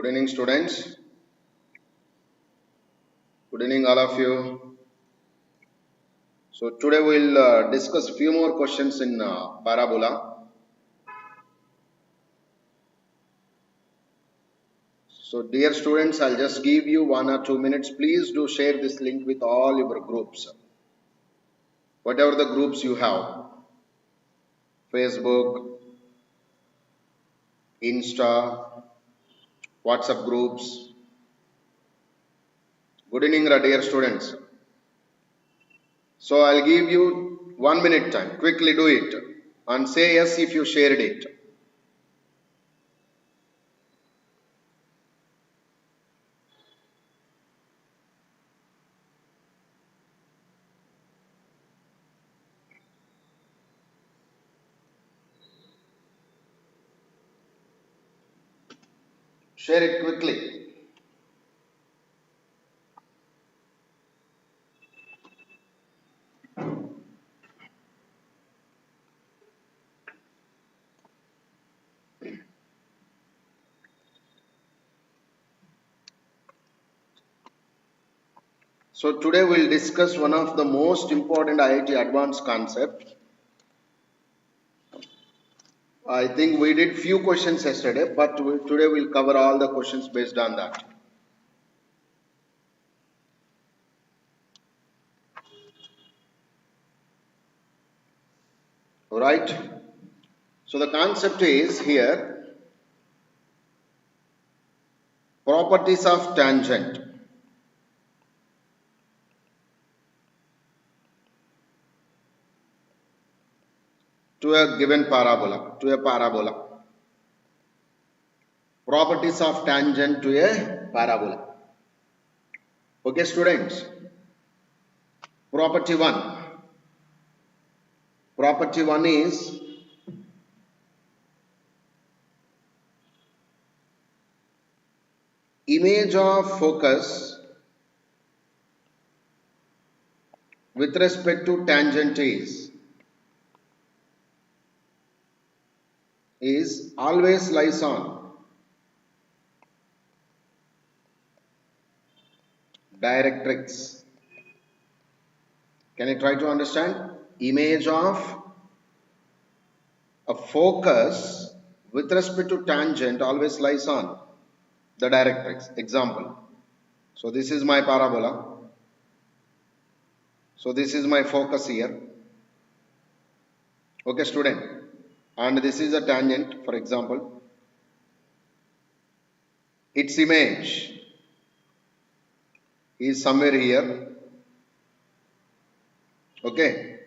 Good evening, students. Good evening, all of you. So today we'll discuss a few more questions in Parabola. So dear students, I'll just give you 1 or 2 minutes. Please do share this link with all your groups. Whatever the groups you have. Facebook, Insta, WhatsApp groups. Good evening, dear students. So I'll give you 1 minute time. Quickly do it. And say yes if you shared it. Share it quickly. So today we'll discuss one of the most important IIT advanced concept. I think we did few questions yesterday, but today we'll cover all the questions based on that. Alright. So the concept is here, properties of tangent. To a given parabola, Properties of tangent to a parabola. Okay, students. Property 1. Property 1 is image of focus with respect to tangent is always lies on directrix. Can you try to understand? Image of a focus with respect to tangent always lies on the directrix. Example. So this is my parabola. So this is my focus here. Okay, student. And this is a tangent, for example. Its image is somewhere here. Okay.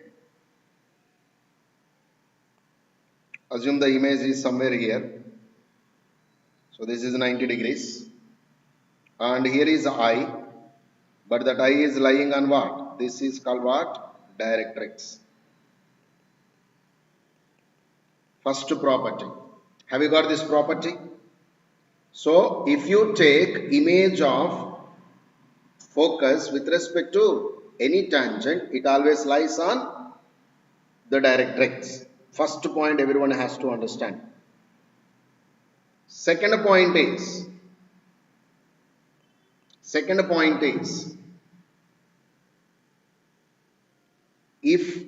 Assume the image is somewhere here. So this is 90 degrees. And here is I. But that I is lying on what? This is called what? Directrix. First property. Have you got this property? So if you take image of focus with respect to any tangent, it always lies on the directrix. First point everyone has to understand. Second point is if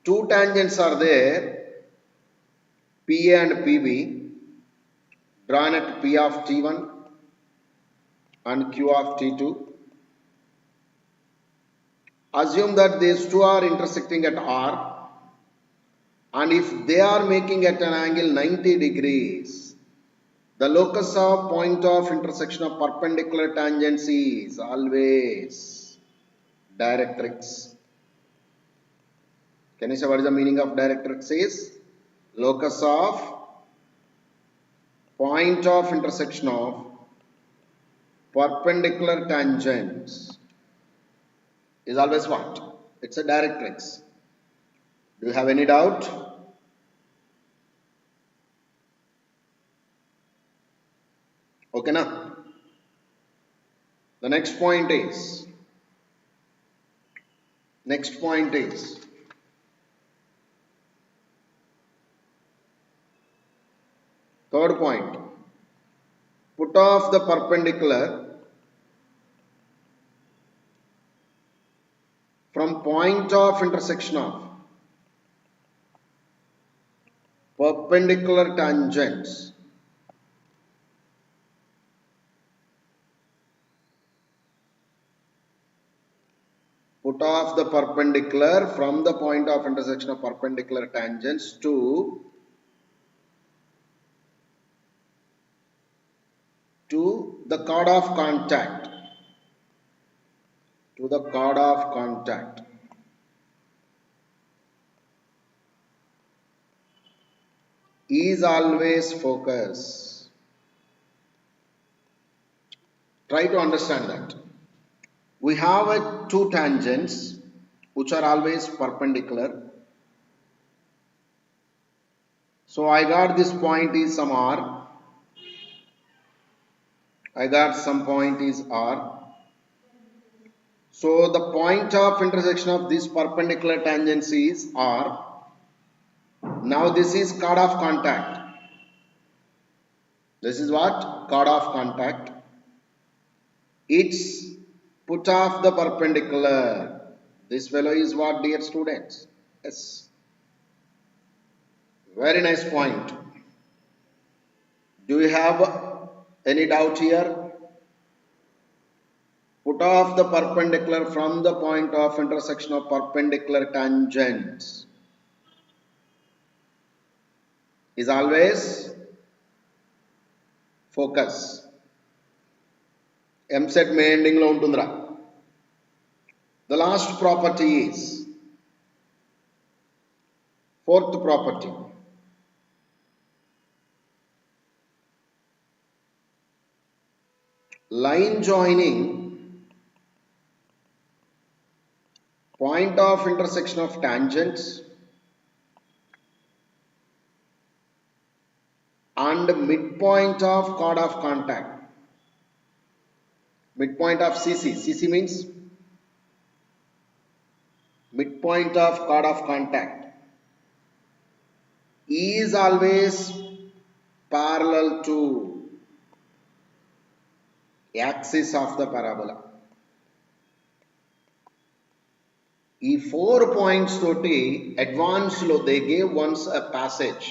two tangents are there, PA and PB, drawn at P of T1 and Q of T2, assume that these two are intersecting at R, and if they are making at an angle 90 degrees, the locus of point of intersection of perpendicular tangents is always directrix. Can you say what is the meaning of directrix is? Locus of point of intersection of perpendicular tangents is always what? It's a directrix. Do you have any doubt? Okay, now the next point is third point, put off the perpendicular from point of intersection of perpendicular tangents put off the perpendicular from the point of intersection of perpendicular tangents to the chord of contact, is always focus. Try to understand that. We have two tangents which are always perpendicular. So I got this point is some R. I got some point is R. So the point of intersection of this perpendicular tangents is R. Now this is chord of contact. This is what? Chord of contact. It's put off the perpendicular. This fellow is what, dear students? Yes. Very nice point. Do you have any doubt here? Put off the perpendicular from the point of intersection of perpendicular tangents is always focus. Eamcet main ending lo untundra. The last property is fourth property. Line joining point of intersection of tangents and midpoint of chord of contact. Midpoint of CC. CC means midpoint of chord of contact is always parallel to axis of the parabola. ఈ 4 points toti advanced lo they gave once a passage.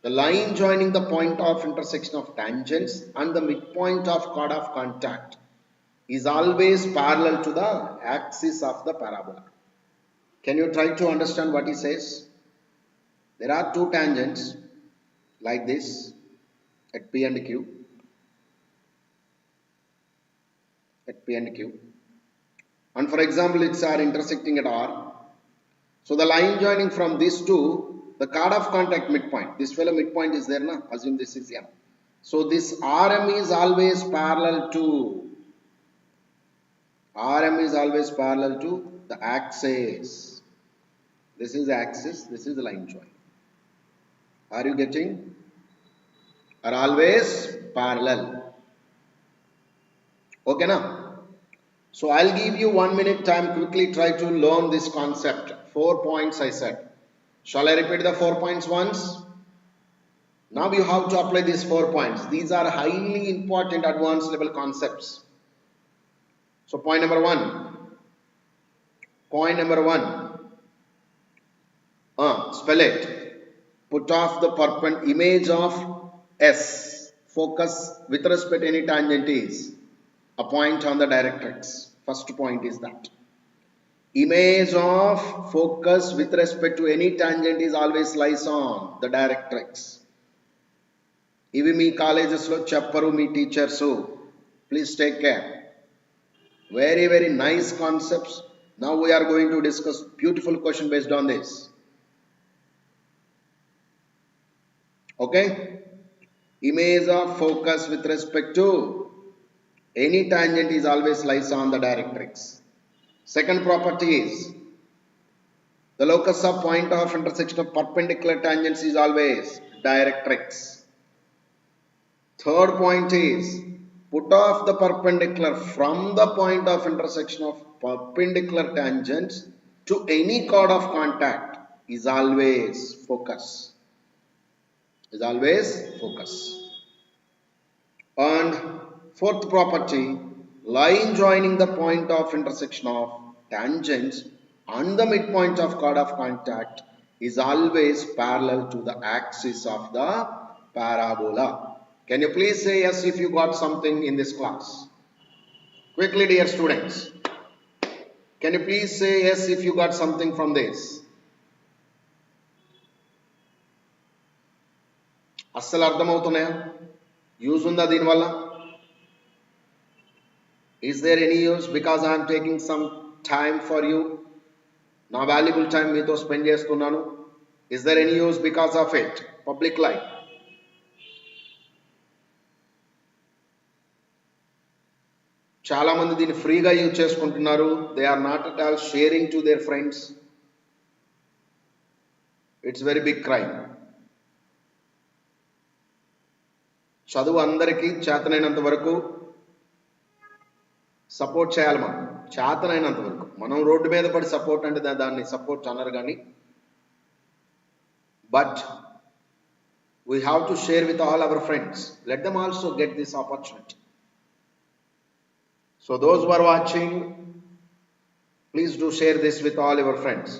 The line joining the point of intersection of tangents and the midpoint of chord of contact is always parallel to the axis of the parabola. Can you try to understand what he says? There are two tangents like this at P and Q. At P and Q. And for example, it's are intersecting at R. So the line joining from these two, the chord of contact midpoint. This fellow midpoint is there, na? Assume this is M. So this RM is always parallel to the axis. This is the axis, this is the line joint. Are you getting? Are always parallel. Okay, now? So I'll give you 1 minute time, quickly try to learn this concept. 4 points I said. Shall I repeat the 4 points once? Now you have to apply these 4 points. These are highly important advanced level concepts. So point number 1. Point number 1. Spell it. Put off the image of S. Focus with respect to any tangent is a point on the directrix. First point is that. Image of focus with respect to any tangent is always lies on the directrix. Ivi mee colleges lo chepparu mee teachers. Please take care. Very, very nice concepts. Now we are going to discuss beautiful question based on this. Okay? Image of focus with respect to any tangent is always lies on the directrix. Second property is the locus of point of intersection of perpendicular tangents is always directrix. Third point is put off the perpendicular from the point of intersection of perpendicular tangents to any chord of contact is always focus. Is always focus. And fourth property, line joining the point of intersection of tangents and the midpoint of chord of contact is always parallel to the axis of the parabola. Can you please say yes if you got something in this class? Quickly, dear students. Can you please say yes if you got something from this? అస్సలు అర్థమవుతున్నాయా? Use ఉందా దీనివల్ల? Is there any use? Because I am taking some time for you. నా valuable time మీతో spend చేస్తున్నాను. Is there any use because of it? Public life. చాలా మంది దీన్ని ఫ్రీగా యూజ్ చేసుకుంటున్నారు. They are not at all sharing to their friends. It's very big crime. చదువు అందరికీ చేతనైనంత వరకు సపోర్ట్ చేయాలి. మనం చేతనైనంత వరకు. మనం రోడ్డు మీద పడి సపోర్ట్ అంటే దాన్ని సపోర్ట్ అనరు కానీ, but we have to share with all our friends. Let them also get this opportunity. So those who are watching, please do share this with all your friends.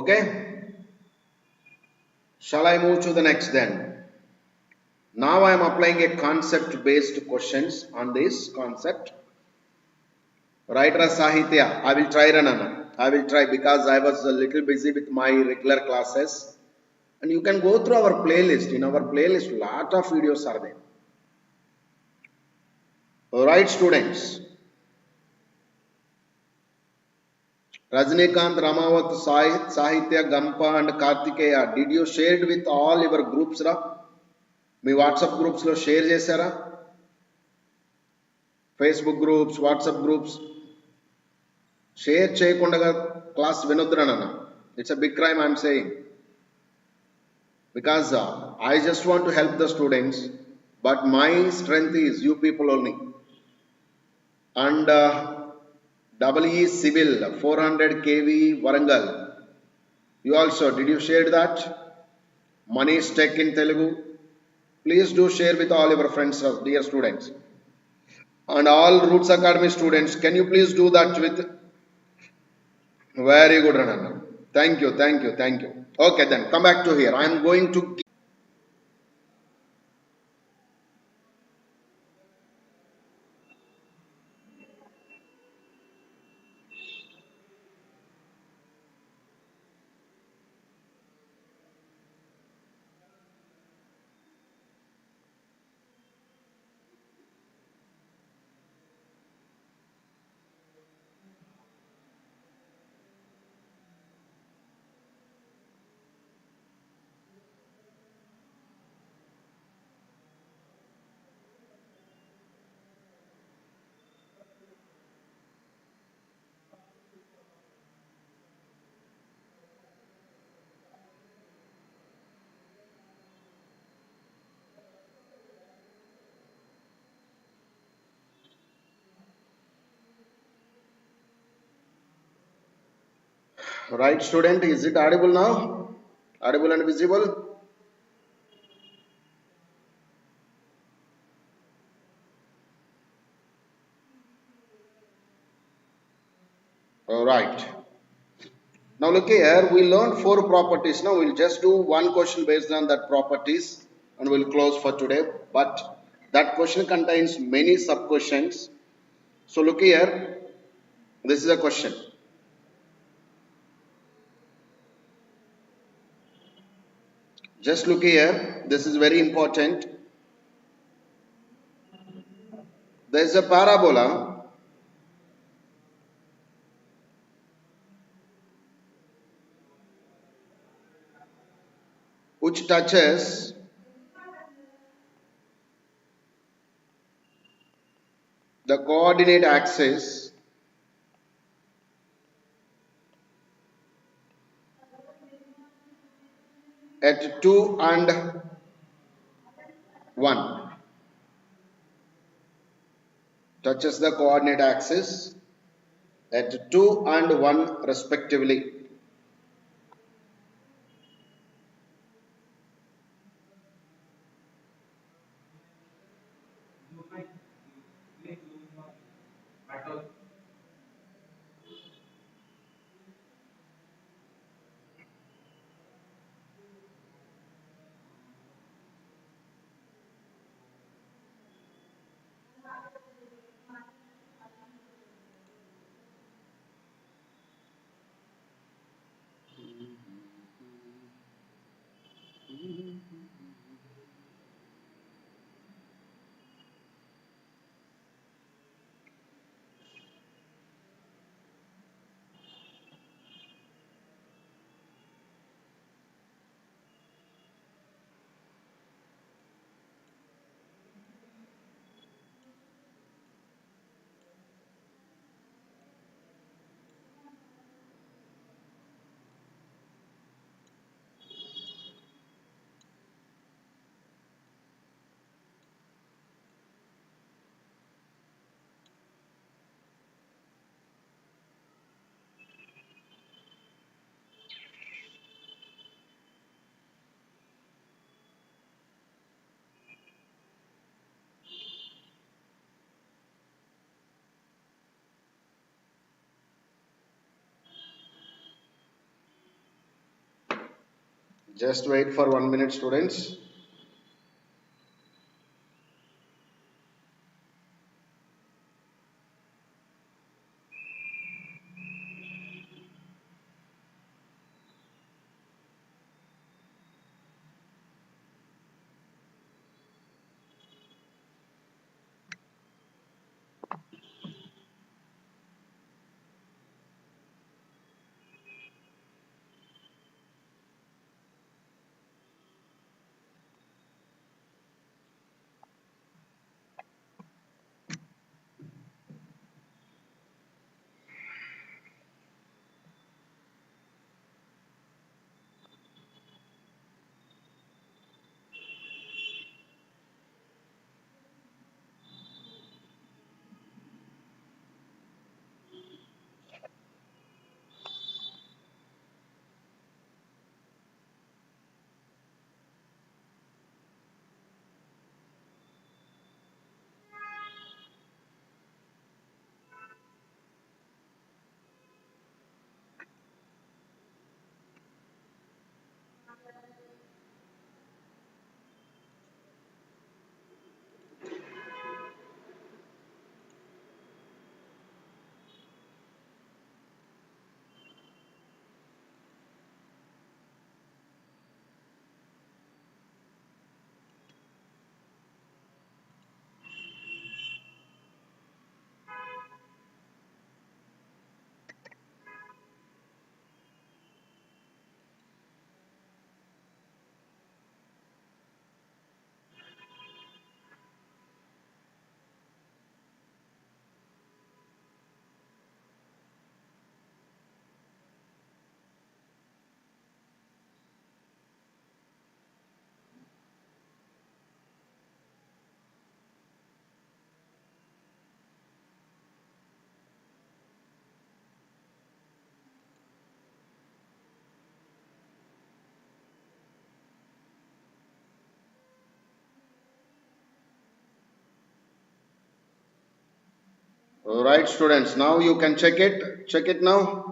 Okay? Shall I move to the next then? Now I am applying a concept based questions on this concept. Writer Sahitya, I will try Ranana. I will try because I was a little busy with my regular classes. And you can go through our playlist. In our playlist, lot of videos are there. Alright, students. Rajnikant, Ramawat, Sahitya, Gampa and Kartikeya. Did you share it with all your groups? మీ WhatsApp గ్రూప్స్లో share చేశారా? Facebook groups, WhatsApp groups share చేయకుండా class వినొద్దురన్న. It's a big crime I'm saying. Because I just want to help the students, but my strength is you people only. And EE Civil 400 kV Warangal, you also, did you share that? Manish Tech in Telugu, please do share with all your friends, dear students. And all Roots Academy students, can you please do that with? Very good, Ranana. Thank you, thank you, thank you. Okay, then come back to here. I am going to. Right, student, is it audible now? Audible and visible? All right. Now look here, we learned 4 properties. Now we'll just do one question based on that properties and we'll close for today. But that question contains many sub questions. So look here, this is a question. Just look here, this is very important. There is a parabola which touches the coordinate axis at 2 and 1. Touches the coordinate axis at 2 and 1 respectively. Just wait for 1 minute, students. Alright, students. Now you can check it. Check it now.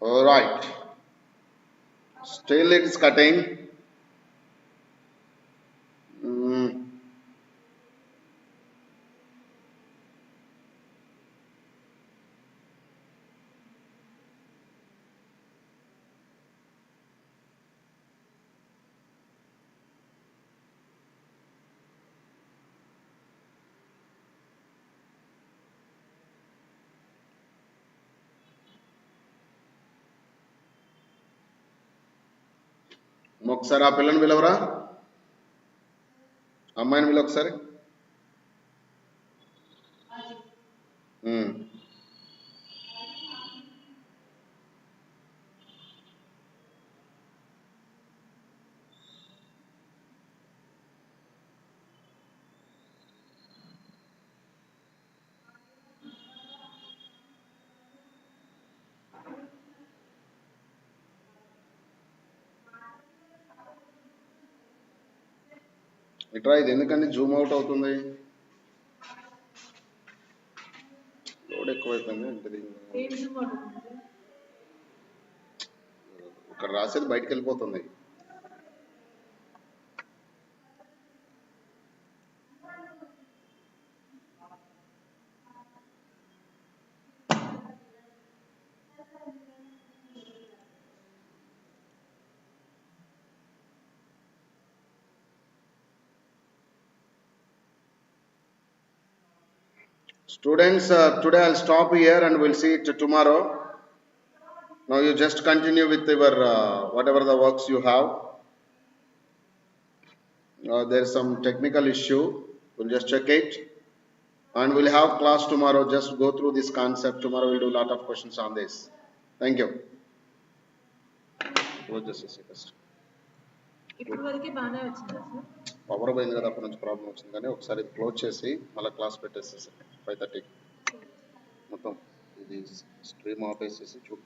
Alright. Still it is cutting. Mm, ఒకసారి ఆ పిల్లని పిలవరా, అమ్మాయిని పిలవ ఒకసారి. ఇట్రా ఇది ఎందుకని Zoom out అవుతుంది load ఎక్కువైపోయింది అంటే ఇక్కడ రాసేది బయటకు వెళ్ళిపోతుంది Students, today I'll stop here and we'll see it tomorrow. Now you just continue with your whatever the works you have. There is some technical issue. We'll just check it. And we'll have class tomorrow. Just go through this concept. Tomorrow we'll do a lot of questions on this. Thank you. Close this first. ఇప్పుడు వరకే బానే వచ్చిందా sir power పోయింది కదా అప్పటి నుంచి problem వచ్చింది కానీ ఒకసారి క్లోజ్ చేసి మళ్ళీ క్లాస్ పెట్టేసేసి 5:30 మొత్తం ఇది స్ట్రీమ్ ఆపేసేసి చూడు